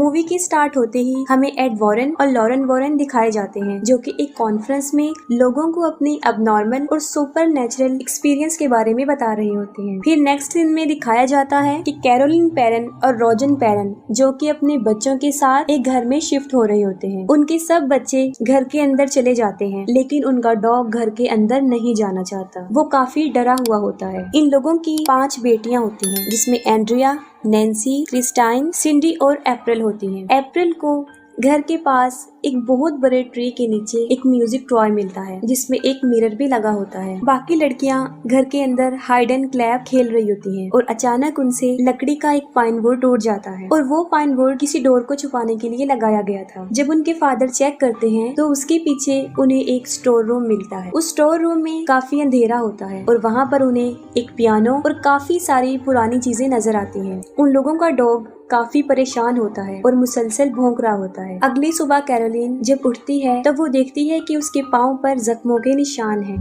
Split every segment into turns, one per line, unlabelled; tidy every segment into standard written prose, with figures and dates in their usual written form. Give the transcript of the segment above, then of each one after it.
Movie के start होते ही हमें एड वॉरेन और लॉरेन वॉरेन दिखाए जाते हैं, जो कि एक कॉन्फ्रेंस में लोगों को अपनी अबनॉर्मल और सुपर नेचुरल एक्सपीरियंस के बारे में बता रहे होते हैं। फिर नेक्स्ट सीन में दिखाया जाता है कि कैरोलिन पेरेन और रॉजन पेरेन जो कि अपने बच्चों के साथ एक घर में शिफ्ट हो रहे होते हैं। उनके सब बच्चे घर के अंदर चले जाते हैं, लेकिन उनका डॉग घर के अंदर नहीं जाना चाहता। वो काफी डरा हुआ होता है। इन लोगों की 5 बेटियां होती हैं, जिसमें एंड्रिया, नैन्सी, क्रिस्टाइन, सिंडी और अप्रैल होती हैं। अप्रैल को घर के पास एक बहुत बड़े ट्री के नीचे एक म्यूजिक टॉय मिलता है, जिसमें एक मिरर भी लगा होता है। बाकी लड़कियां घर के अंदर हाइड एंड क्लैप खेल रही होती हैं और अचानक उनसे लकड़ी का एक पाइन वुड टूट जाता है और वो पाइन वुड किसी डोर को छुपाने के लिए लगाया गया था। जब उनके फादर चेक करते हैं तो उसके पीछे उन्हें एक स्टोर रूम मिलता है। उस स्टोर रूम में काफी अंधेरा होता है और वहाँ पर उन्हें एक पियानो और काफी सारी पुरानी चीजें नजर आती हैं। उन लोगों का डॉग काफी परेशान होता है और मुसलसल भौंक रहा होता है। अगली सुबह कैरोलिन जब उठती है तब वो देखती है कि उसके पाँव पर जख्मों के निशान हैं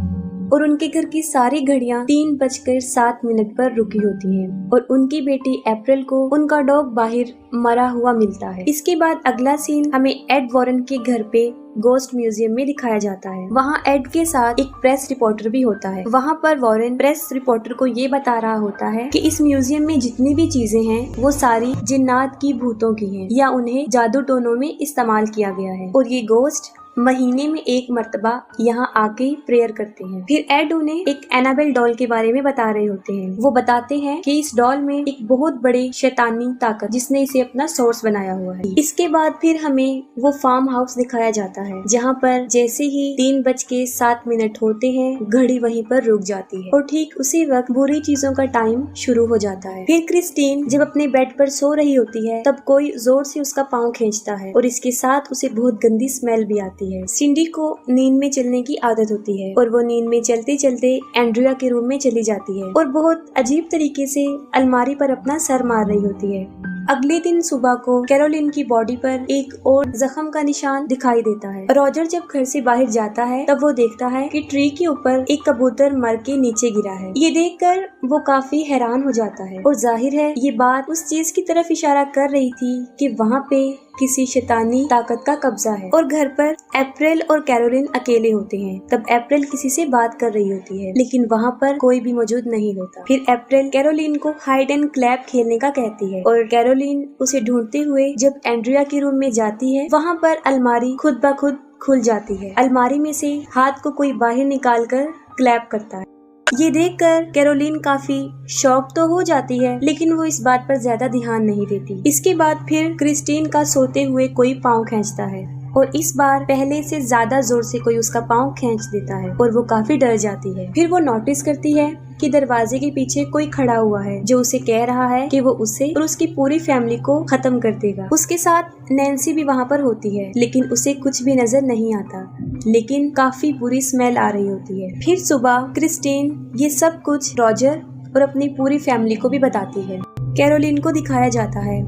और उनके घर की सारी घड़ियां 3:07 पर रुकी होती हैं और उनकी बेटी अप्रैल को उनका डॉग बाहर मरा हुआ मिलता है। इसके बाद अगला सीन हमें एड वॉरेन के घर पे गोस्ट म्यूजियम में दिखाया जाता है। वहाँ एड के साथ एक प्रेस रिपोर्टर भी होता है। वहाँ पर वॉरेन प्रेस रिपोर्टर को ये बता रहा होता है कि इस म्यूजियम में जितनी भी चीजें हैं वो सारी जिन्नात की भूतों की हैं या उन्हें जादू टोनों में इस्तेमाल किया गया है और ये गोस्ट महीने में एक मर्तबा यहाँ आके प्रेयर करते हैं। फिर एड उन्हें एक एनाबेल डॉल के बारे में बता रहे होते हैं। वो बताते हैं कि इस डॉल में एक बहुत बड़ी शैतानी ताकत जिसने इसे अपना सोर्स बनाया हुआ है। इसके बाद फिर हमें वो फार्म हाउस दिखाया जाता है, जहाँ पर जैसे ही 3:07 होते हैं घड़ी वहीं पर रुक जाती है और ठीक उसी वक्त बुरी चीजों का टाइम शुरू हो जाता है। फिर क्रिस्टीन जब अपने बेड पर सो रही होती है तब कोई जोर से उसका पाँव खींचता है और इसके साथ उसे बहुत गंदी स्मेल भी आती है। सिंडी को नींद में चलने की आदत होती है और वो नींद में चलते चलते एंड्रिया के रूम में चली जाती है और बहुत अजीब तरीके से अलमारी पर अपना सर मार रही होती है। अगले दिन सुबह को कैरोलिन की बॉडी पर एक और जख्म का निशान दिखाई देता है। रॉजर जब घर से बाहर जाता है तब वो देखता है कि ट्री के ऊपर एक कबूतर मर के नीचे गिरा है। ये देखकर वो काफी हैरान हो जाता है और जाहिर है ये बात उस चीज की तरफ इशारा कर रही थी कि वहाँ पे किसी शैतानी ताकत का कब्जा है। और घर पर अप्रैल और कैरोलिन अकेले होते हैं। तब अप्रैल किसी से बात कर रही होती है, लेकिन वहाँ पर कोई भी मौजूद नहीं होता। फिर अप्रैल कैरोलिन को हाइड एंड क्लैप खेलने का कहती है और कैरोलिन उसे ढूंढते हुए जब एंड्रिया के रूम में जाती है, वहाँ पर अलमारी खुद ब खुद खुल जाती है। अलमारी में से हाथ को कोई बाहर निकाल कर क्लैप करता है। ये देखकर कैरोलिन काफी शॉक तो हो जाती है, लेकिन वो इस बात पर ज्यादा ध्यान नहीं देती। इसके बाद फिर क्रिस्टीन का सोते हुए कोई पाँव खींचता है और इस बार पहले से ज्यादा जोर से कोई उसका पाँव खींच देता है और वो काफी डर जाती है। फिर वो नोटिस करती है कि दरवाजे के पीछे कोई खड़ा हुआ है जो उसे कह रहा है कि वो उसे और उसकी पूरी फैमिली को खत्म कर देगा। उसके साथ नैन्सी भी वहाँ पर होती है, लेकिन उसे कुछ भी नजर नहीं आता, लेकिन काफी बुरी स्मेल आ रही होती है। फिर सुबह क्रिस्टीन ये सब कुछ रॉजर और अपनी पूरी फैमिली को भी बताती है। कैरोलिन को दिखाया जाता है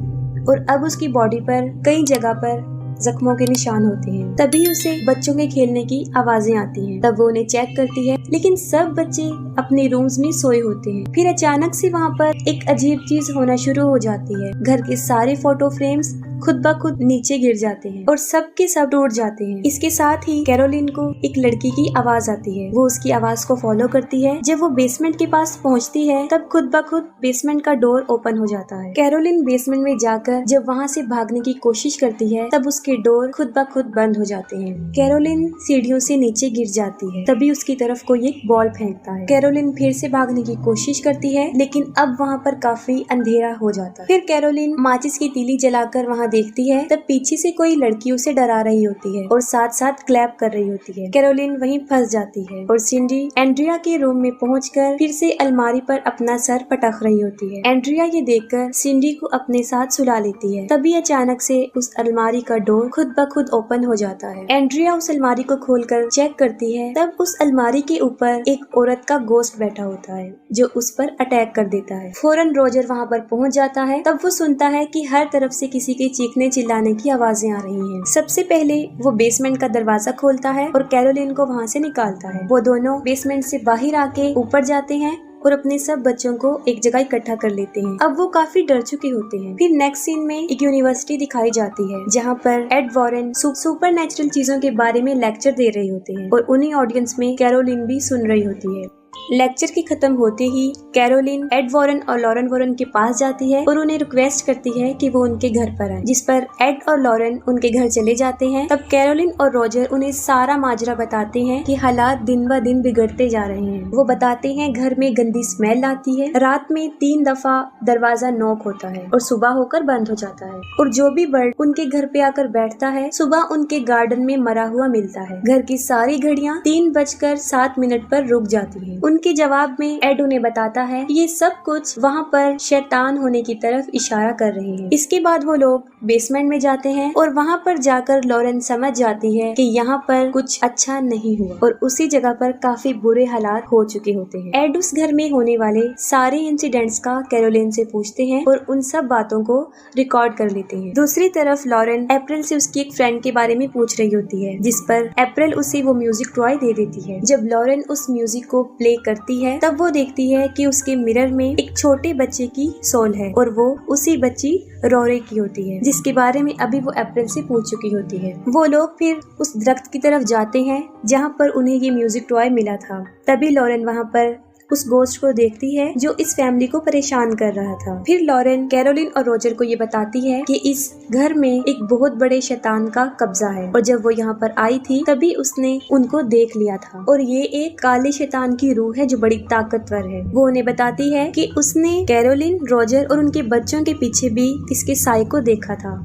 और अब उसकी बॉडी पर कई जगह पर जख्मों के निशान होते हैं। तभी उसे बच्चों के खेलने की आवाजें आती हैं। तब वो उन्हें चेक करती है, लेकिन सब बच्चे अपने रूम्स में सोए होते हैं। फिर अचानक से वहाँ पर एक अजीब चीज होना शुरू हो जाती है। घर के सारे फोटो फ्रेम्स खुद ब खुद नीचे गिर जाते हैं और सब के सब टूट जाते हैं। इसके साथ ही कैरोलिन को एक लड़की की आवाज आती है। वो उसकी आवाज को फॉलो करती है। जब वो बेसमेंट के पास पहुंचती है तब खुद ब खुद बेसमेंट का डोर ओपन हो जाता है। कैरोलिन बेसमेंट में जाकर जब वहाँ से भागने की कोशिश करती है तब उसके डोर खुद ब खुद बंद हो जाते हैं। कैरोलिन सीढ़ियों से नीचे गिर जाती है। तभी उसकी तरफ कोई एक बॉल फेंकता है। कैरोलिन फिर से भागने की कोशिश करती है, लेकिन अब वहाँ पर काफी अंधेरा हो जाता है। फिर कैरोलिन माचिस की तीली जलाकर वहाँ देखती है, तब पीछे से कोई लड़की उसे डरा रही होती है और साथ साथ क्लैप कर रही होती है। कैरोलिन वहीं फंस जाती है और सिंडी एंड्रिया के रूम में पहुंचकर फिर से अलमारी पर अपना सर पटक रही होती है। एंड्रिया ये देखकर सिंडी को अपने साथ सुला लेती है। तभी अचानक से उस अलमारी का डोर खुद ब खुद ओपन हो जाता है। एंड्रिया उस अलमारी को खोलकर चेक करती है, तब उस अलमारी के ऊपर एक औरत का गोश्त बैठा होता है जो उस पर अटैक कर देता है। फौरन रॉजर वहाँ पर पहुँच जाता है। तब वो सुनता है कि हर तरफ से किसी के चीखने चिल्लाने की आवाजें आ रही हैं। सबसे पहले वो बेसमेंट का दरवाजा खोलता है और कैरोलिन को वहाँ से निकालता है। वो दोनों बेसमेंट से बाहर आके ऊपर जाते हैं और अपने सब बच्चों को एक जगह इकट्ठा कर लेते हैं। अब वो काफी डर चुके होते हैं। फिर नेक्स्ट सीन में एक यूनिवर्सिटी दिखाई जाती है जहाँ पर एड वॉरेन सुपर नेचुरल चीजों के बारे में लेक्चर दे रहे होते हैं और उन्हीं ऑडियंस में कैरोलिन भी सुन रही होती है। लेक्चर के खत्म होते ही कैरोलिन एड वॉरेन और लॉरेन वॉरेन के पास जाती है और उन्हें रिक्वेस्ट करती है कि वो उनके घर पर आए, जिस पर एड और लॉरेन उनके घर चले जाते हैं। तब कैरोलिन और रॉजर उन्हें सारा माजरा बताते हैं कि हालात दिन ब दिन बिगड़ते जा रहे हैं। वो बताते हैं घर में गंदी स्मेल आती है, रात में 3 दफा दरवाजा नॉक होता है और सुबह होकर बंद हो जाता है, और जो भी बर्ड उनके घर पे आकर बैठता है सुबह उनके गार्डन में मरा हुआ मिलता है। घर की सारी घड़ियां 3:07 पर रुक जाती है। उनके जवाब में एड उन्हें बताता है ये सब कुछ वहाँ पर शैतान होने की तरफ इशारा कर रहे हैं। इसके बाद वो लोग बेसमेंट में जाते हैं और वहाँ पर जाकर लॉरेन समझ जाती है कि यहाँ पर कुछ अच्छा नहीं हुआ और उसी जगह पर काफी बुरे हालात हो चुके होते हैं। एड उस घर में होने वाले सारे इंसिडेंट्स का कैरोलिन से पूछते हैं और उन सब बातों को रिकॉर्ड कर लेते हैं। दूसरी तरफ लॉरेन अप्रैल से उसकी एक फ्रेंड के बारे में पूछ रही होती है, जिस पर अप्रैल उसे वो म्यूजिक टॉय दे देती है। जब लॉरेन उस म्यूजिक को प्ले करती है तब वो देखती है कि उसके मिरर में एक छोटे बच्चे की सोल है और वो उसी बच्ची रोरे की होती है, जिसके बारे में अभी वो अप्रैल से पूछ चुकी होती है। वो लोग फिर उस दरख्त की तरफ जाते हैं जहाँ पर उन्हें ये म्यूजिक टॉय मिला था। तभी लॉरेन वहाँ पर उस गोस्ट को देखती है जो इस फैमिली को परेशान कर रहा था। फिर लॉरेन कैरोलिन और रॉजर को ये बताती है कि इस घर में एक बहुत बड़े शैतान का कब्जा है और जब वो यहाँ पर आई थी तभी उसने उनको देख लिया था और ये एक काले शैतान की रूह है जो बड़ी ताकतवर है। वो उन्हें बताती है कि उसने कैरोलिन, रॉजर और उनके बच्चों के पीछे भी इसके साय को देखा था।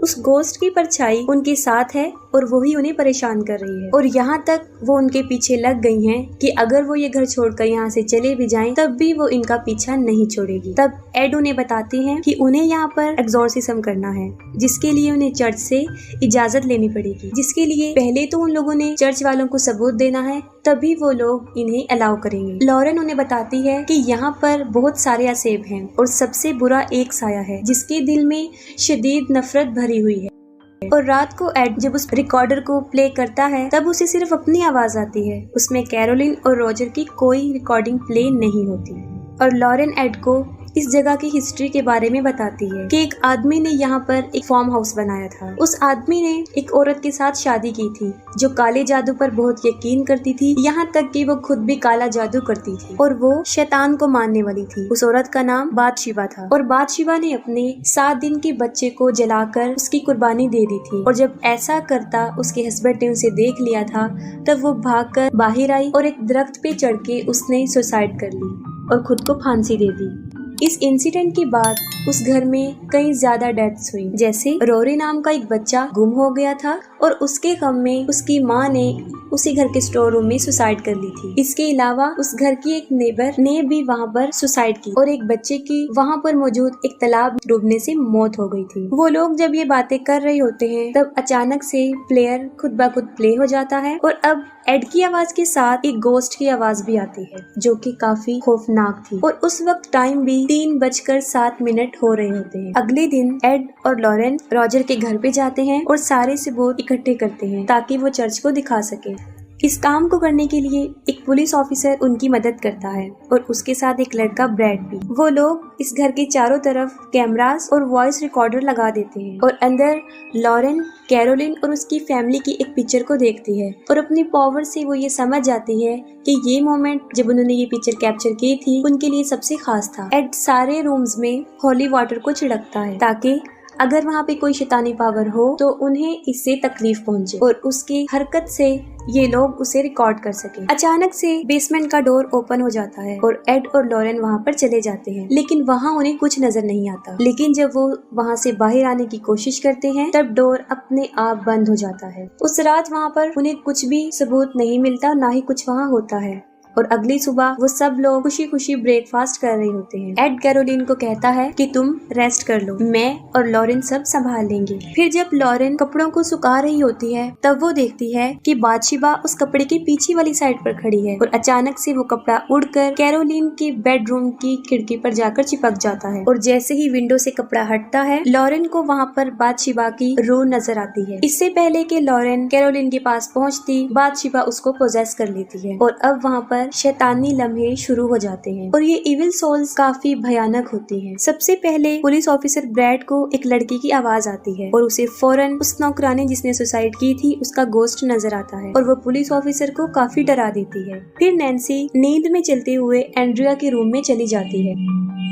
उस गोस्ट की परछाई उनके साथ है और वही उन्हें परेशान कर रही है और यहाँ तक वो उनके पीछे लग गई हैं कि अगर वो ये घर छोड़कर यहाँ से चले भी जाएं तब भी वो इनका पीछा नहीं छोड़ेगी। तब एड उन्हें बताते हैं कि उन्हें यहाँ पर एक्सॉर्सिज्म करना है, जिसके लिए उन्हें चर्च से इजाजत लेनी पड़ेगी, जिसके लिए पहले तो उन लोगों ने चर्च वालों को सबूत देना है, तभी वो लोग इन्हें अलाउ करेंगे। लॉरेन उन्हें बताती है कि यहाँ पर बहुत सारे असेब हैं और सबसे बुरा एक साया है जिसके दिल में शदीद नफरत भरी हुई है। और रात को एड जब उस रिकॉर्डर को प्ले करता है तब उसे सिर्फ अपनी आवाज आती है, उसमें कैरोलिन और रॉजर की कोई रिकॉर्डिंग प्ले नहीं होती। और लॉरेन एड को इस जगह की हिस्ट्री के बारे में बताती है कि एक आदमी ने यहाँ पर एक फार्म हाउस बनाया था। उस आदमी ने एक औरत के साथ शादी की थी जो काले जादू पर बहुत यकीन करती थी, यहाँ तक कि वो खुद भी काला जादू करती थी और वो शैतान को मानने वाली थी। उस औरत का नाम बादशिबा था और बादशिबा ने अपने 7 दिन के बच्चे को जलाकर उसकी कुर्बानी दे दी थी। और जब ऐसा करता उसके हस्बैंड ने उसे देख लिया था तब वो भागकर बाहर आई और एक दरख्त पे चढ़ के उसने सुसाइड कर ली और खुद को फांसी दे दी। इस इंसिडेंट के बाद उस घर में कई ज्यादा डेथ्स हुई, जैसे रोरी नाम का एक बच्चा गुम हो गया था और उसके गम में उसकी माँ ने उसी घर के स्टोर रूम में सुसाइड कर ली थी। इसके अलावा उस घर की एक नेबर ने भी वहाँ पर सुसाइड की और एक बच्चे की वहाँ पर मौजूद एक तालाब डूबने से मौत हो गई थी। वो लोग जब ये बातें कर रहे होते हैं तब अचानक से प्लेयर खुद ब खुद प्ले हो जाता है और अब एड की आवाज के साथ एक गोस्ट की आवाज भी आती है जो कि काफी खौफनाक थी और उस वक्त टाइम भी 3:07 हो रहे होते हैं। अगले दिन एड और लॉरेन रॉजर के घर पे जाते हैं और सारे सबूत इकट्ठे करते हैं ताकि वो चर्च को दिखा सके। इस काम को करने के लिए एक पुलिस ऑफिसर उनकी मदद करता है और उसके साथ एक लड़का ब्रैड भी। वो लोग इस घर के चारों तरफ कैमरास और वॉइस रिकॉर्डर लगा देते हैं और अंदर लॉरेन, कैरोलिन और उसकी फैमिली की एक पिक्चर को देखती है और अपनी पावर से वो ये समझ जाती है कि ये मोमेंट जब उन्होंने ये पिक्चर कैप्चर की थी उनके लिए सबसे खास था। एड सारे रूम्स में होली वाटर को छिड़कता है ताकि अगर वहाँ पे कोई शैतानी पावर हो तो उन्हें इससे तकलीफ पहुँचे और उसकी हरकत से ये लोग उसे रिकॉर्ड कर सके। अचानक से बेसमेंट का डोर ओपन हो जाता है और एड और लॉरेन वहाँ पर चले जाते हैं, लेकिन वहाँ उन्हें कुछ नजर नहीं आता। लेकिन जब वो वहाँ से बाहर आने की कोशिश करते हैं तब डोर अपने आप बंद हो जाता है। उस रात वहाँ पर उन्हें कुछ भी सबूत नहीं मिलता, ना ही कुछ वहाँ होता है और अगली सुबह वो सब लोग खुशी खुशी ब्रेकफास्ट कर रहे होते हैं। एड कैरोलिन को कहता है कि तुम रेस्ट कर लो, मैं और लॉरेन सब संभाल लेंगे। फिर जब लॉरेन कपड़ों को सुखा रही होती है तब वो देखती है कि बादशिबा उस कपड़े के पीछे वाली साइड पर खड़ी है और अचानक से वो कपड़ा उड़कर कैरोलिन के बेडरूम की खिड़की पर जाकर चिपक जाता है और जैसे ही विंडो से कपड़ा हटता है लॉरेन को वहाँ पर बादशिबा की रूह नजर आती है। इससे पहले कि लॉरेन कैरोलिन के पास पहुँचती बादशिबा उसको पोजेस कर लेती है और अब वहाँ पर पर शैतानी लम्हे शुरू हो जाते हैं और ये इविल सोल्स काफी भयानक होती हैं। सबसे पहले पुलिस ऑफिसर ब्रैड को एक लड़की की आवाज आती है और उसे फौरन उस नौकरानी जिसने सुसाइड की थी उसका गोश्त नजर आता है और वो पुलिस ऑफिसर को काफी डरा देती है। फिर नैन्सी नींद में चलते हुए एंड्रिया के रूम में चली जाती है।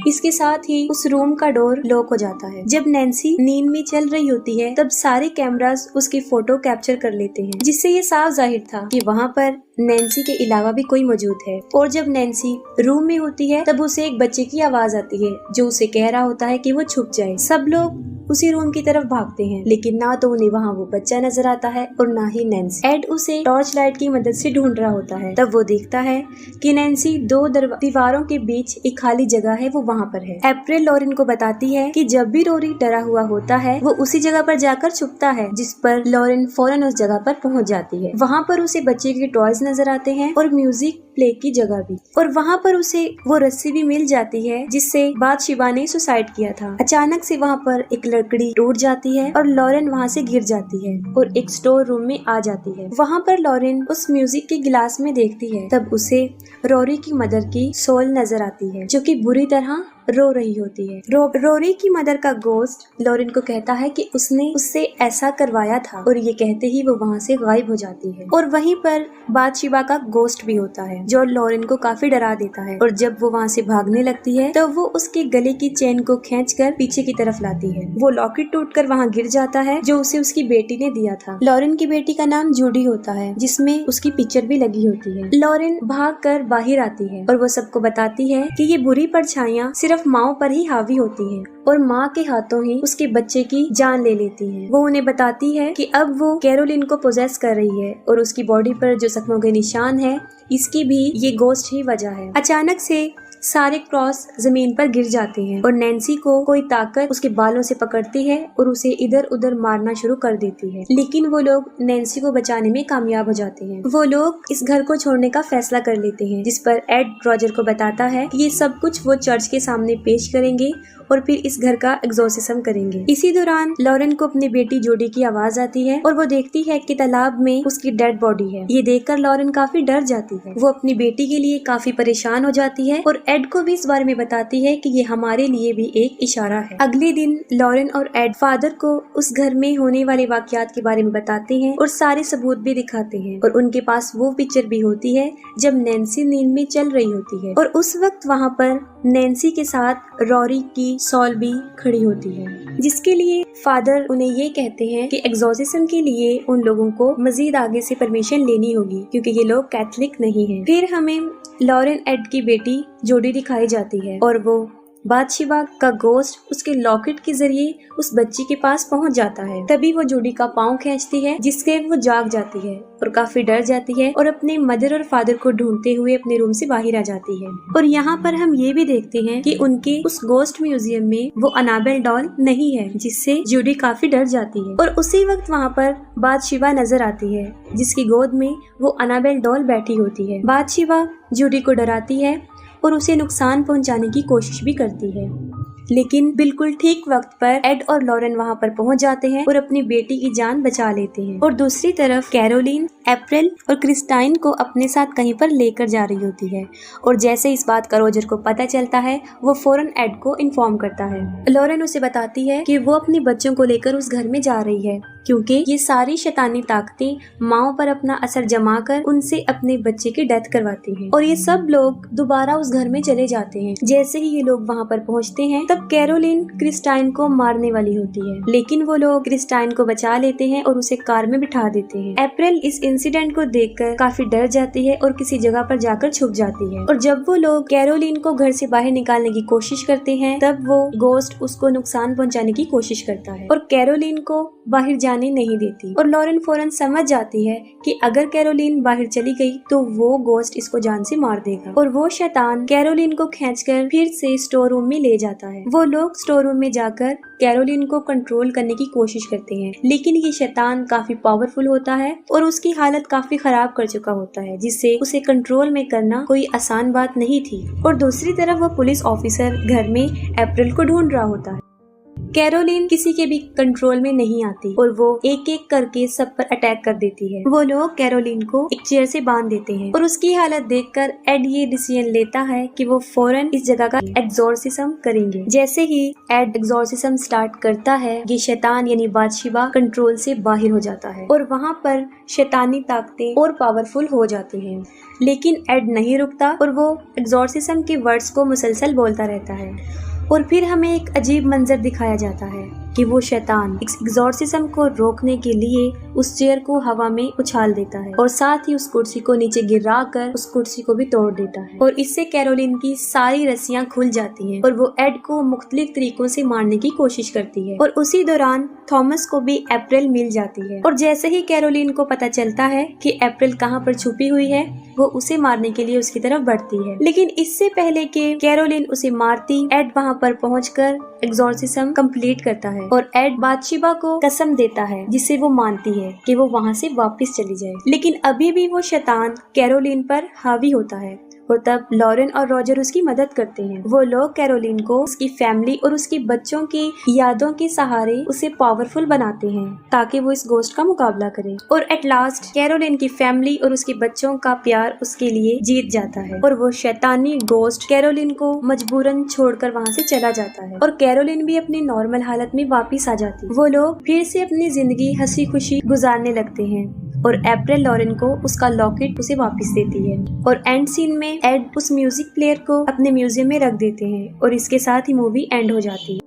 इसके साथ ही उस रूम का डोर लॉक हो जाता है। जब नैन्सी नींद में चल रही होती है तब सारे कैमरास उसकी फोटो कैप्चर कर लेते हैं, जिससे ये साफ जाहिर था कि वहाँ पर नैन्सी के अलावा भी कोई मौजूद है। और जब नैन्सी रूम में होती है तब उसे एक बच्चे की आवाज आती है जो उसे कह रहा होता है कि वो छुप जाए। सब लोग उसी रूम की तरफ भागते हैं, लेकिन ना तो उन्हें वहाँ वो बच्चा नजर आता है और ना ही नैन्सी। एड उसे टॉर्च लाइट की मदद से ढूंढ रहा होता है। तब वो देखता है कि नैन्सी दो दीवारों के बीच एक खाली जगह है, वो वहाँ पर है। अप्रैल लॉरेन को बताती है कि जब भी रोरी डरा हुआ होता है वो उसी जगह पर जाकर छुपता है, जिस पर लॉरेन फौरन उस जगह पर पहुँच जाती है। वहाँ पर उसे बच्चे के टॉयज नजर आते हैं और म्यूजिक प्ले की जगह भी, और वहाँ पर उसे वो रस्सी भी मिल जाती है जिससे बादशिबा ने सुसाइड किया था। अचानक से वहाँ पर एक लकड़ी टूट जाती है और लॉरेन वहाँ से गिर जाती है और एक स्टोर रूम में आ जाती है। वहाँ पर लॉरेन उस म्यूजिक के गिलास में देखती है, तब उसे रोरी की मदर की सोल नजर आती है जो कि बुरी तरह रो रही होती है। रोरी की मदर का गोस्ट लॉरेन को कहता है कि उसने उससे ऐसा करवाया था और ये कहते ही वो वहाँ से गायब हो जाती है। और वहीं पर बादशिबा का गोस्ट भी होता है जो लॉरेन को काफी डरा देता है, और जब वो वहाँ से भागने लगती है तो वो उसके गले की चेन को खींचकर पीछे की तरफ लाती है। वो लॉकेट टूटकर वहाँ गिर जाता है जो उसे उसकी बेटी ने दिया था। लॉरेन की बेटी का नाम जूडी होता है जिसमें उसकी पिक्चर भी लगी होती है। लॉरेन भाग कर बाहर आती है और वो सबको बताती है कि ये बुरी परछाइयाँ सिर्फ माँ पर ही हावी होती हैं और माँ के हाथों ही उसके बच्चे की जान ले लेती है। वो उन्हें बताती है कि अब वो कैरोलिन को पोजेस कर रही है और उसकी बॉडी पर जो जख्मों के निशान है इसकी भी ये गोस्ट ही वजह है। अचानक से सारे क्रॉस जमीन पर गिर जाते हैं और नैन्सी को कोई ताकत उसके बालों से पकड़ती है और उसे इधर उधर मारना शुरू कर देती है, लेकिन वो लोग नैन्सी को बचाने में कामयाब हो जाते हैं। वो लोग इस घर को छोड़ने का फैसला कर लेते हैं, जिस पर एड रॉजर को बताता है कि ये सब कुछ वो चर्च के सामने पेश करेंगे और फिर इस घर का एग्जॉर्सिज्म करेंगे। इसी दौरान लॉरेन को अपनी बेटी जोडी की आवाज आती है और वो देखती है कि तालाब में उसकी डेड बॉडी है। ये देखकर लॉरेन काफी डर जाती है। वो अपनी बेटी के लिए काफी परेशान हो जाती है और एड को भी इस बारे में बताती है कि ये हमारे लिए भी एक इशारा है। अगले दिन लॉरेन और एड फादर को उस घर में होने वाले वाकयात के बारे में बताते हैं और सारे सबूत भी दिखाते हैं, और उनके पास वो पिक्चर भी होती है जब नैन्सी नींद में चल रही होती है और उस वक्त वहाँ पर नैन्सी के साथ रोरी की सॉल भी खड़ी होती है, जिसके लिए फादर उन्हें ये कहते हैं कि एग्जॉर्सिज्म के लिए उन लोगों को मजीद आगे से परमिशन लेनी होगी क्योंकि ये लोग कैथलिक नहीं हैं। फिर हमें लॉरेन एड की बेटी जोडी दिखाई जाती है और वो बादशिबा का गोस्ट उसके लॉकेट के जरिए उस बच्ची के पास पहुंच जाता है। तभी वो जोडी का पाँव खींचती है जिससे वो जाग जाती है और काफी डर जाती है और अपने मदर और फादर को ढूंढते हुए अपने रूम से बाहर आ जाती है। और यहाँ पर हम ये भी देखते हैं कि उनके उस गोस्ट म्यूजियम में वो अनाबेल डॉल नहीं है, जिससे जोडी काफी डर जाती है। और उसी वक्त वहाँ पर बादशिबा नजर आती है जिसकी गोद में वो अनाबेल डॉल बैठी होती है। बादशिबा जोडी को डराती है और उसे नुकसान पहुंचाने की कोशिश भी करती है, लेकिन बिल्कुल ठीक वक्त पर एड और लॉरेन वहां पर पहुंच जाते हैं और अपनी बेटी की जान बचा लेते हैं। और दूसरी तरफ कैरोलिन अप्रैल और क्रिस्टाइन को अपने साथ कहीं पर लेकर जा रही होती है, और जैसे इस बात का रोजर को पता चलता है वो फौरन एड को इन्फॉर्म करता है। लॉरेन उसे बताती है कि वो अपने बच्चों को लेकर उस घर में जा रही है क्योंकि ये सारी शैतानी ताकतें माओ पर अपना असर जमा कर उनसे अपने बच्चे की डेथ करवाती हैं। और ये सब लोग दोबारा उस घर में चले जाते हैं। जैसे ही ये लोग वहाँ पर पहुँचते हैं तब कैरोलिन क्रिस्टाइन को मारने वाली होती है, लेकिन वो लोग क्रिस्टाइन को बचा लेते हैं और उसे कार में बिठा देते हैं। अप्रैल इस इंसिडेंट को देखकर काफी डर जाती है और किसी जगह पर जाकर छुप जाती है। और जब वो लोग कैरोलिन को घर से बाहर निकालने की कोशिश करते हैं तब वो गोस्ट उसको नुकसान पहुंचाने की कोशिश करता है और कैरोलिन को बाहर जाने नहीं देती। और लॉरेन फौरन समझ जाती है कि अगर कैरोलिन बाहर चली गई तो वो गोस्ट इसको जान से मार देगा, और वो शैतान कैरोलिन को खींचकर फिर से स्टोर रूम में ले जाता है। वो लोग स्टोर रूम में जाकर कैरोलिन को कंट्रोल करने की कोशिश करते हैं, लेकिन ये शैतान काफी पावरफुल होता है और उसकी हालत काफी खराब कर चुका होता है, जिससे उसे कंट्रोल में करना कोई आसान बात नहीं थी। और दूसरी तरफ वो पुलिस ऑफिसर घर में अप्रैल को ढूंढ रहा होता है। कैरोलिन किसी के भी कंट्रोल में नहीं आती और वो एक एक करके सब पर अटैक कर देती है। वो लोग कैरोलिन को एक चेयर से बांध देते हैं और उसकी हालत देखकर एड ये डिसीजन लेता है कि वो फौरन इस जगह का एग्जॉर्सिज्म करेंगे। जैसे ही एड एग्जॉर्सिज्म स्टार्ट करता है, ये शैतान यानी बादशिबा कंट्रोल से बाहर हो जाता है और वहाँ पर शैतानी ताकतें और पावरफुल हो जाती हैं। लेकिन एड नहीं रुकता और वो एग्जॉर्सिज्म के वर्ड्स को मुसलसल बोलता रहता है और फिर हमें एक अजीब मंजर दिखाया जाता है कि वो शैतान इस एग्जॉर्सिज्म को रोकने के लिए उस चेयर को हवा में उछाल देता है और साथ ही उस कुर्सी को नीचे गिरा कर उस कुर्सी को भी तोड़ देता है और इससे कैरोलिन की सारी रस्सियां खुल जाती हैं और वो एड को मुख्तलिफ तरीकों से मारने की कोशिश करती है। और उसी दौरान थॉमस को भी अप्रैल मिल जाती है और जैसे ही कैरोलिन को पता चलता है कि अप्रैल कहाँ पर छुपी हुई है, वो उसे मारने के लिए उसकी तरफ बढ़ती है। लेकिन इससे पहले कि कैरोलिन उसे मारती, एड वहाँ पर पहुंचकर एग्जॉर्सिज्म कंप्लीट करता है और एड बादशिबा को कसम देता है जिसे वो मानती है कि वो वहाँ से वापस चली जाए। लेकिन अभी भी वो शैतान कैरोलिन पर हावी होता है और तब लॉरेन और रॉजर उसकी मदद करते हैं। वो लोग कैरोलिन को उसकी फैमिली और उसकी बच्चों की यादों के सहारे उसे पावरफुल बनाते हैं ताकि वो इस गोस्ट का मुकाबला करे और एट लास्ट कैरोलिन की फैमिली और उसके बच्चों का प्यार उसके लिए जीत जाता है और वो शैतानी गोस्ट कैरोलिन को मजबूरन छोड़कर वहाँ से चला जाता है और कैरोलिन भी अपनी नॉर्मल हालत में वापिस आ जाती है। वो लोग फिर से अपनी जिंदगी हंसी खुशी गुजारने लगते हैं और अप्रैल लॉरेन को उसका लॉकेट उसे वापस देती है और एंड सीन में एड उस म्यूजिक प्लेयर को अपने म्यूजियम में रख देते हैं और इसके साथ ही मूवी एंड हो जाती है।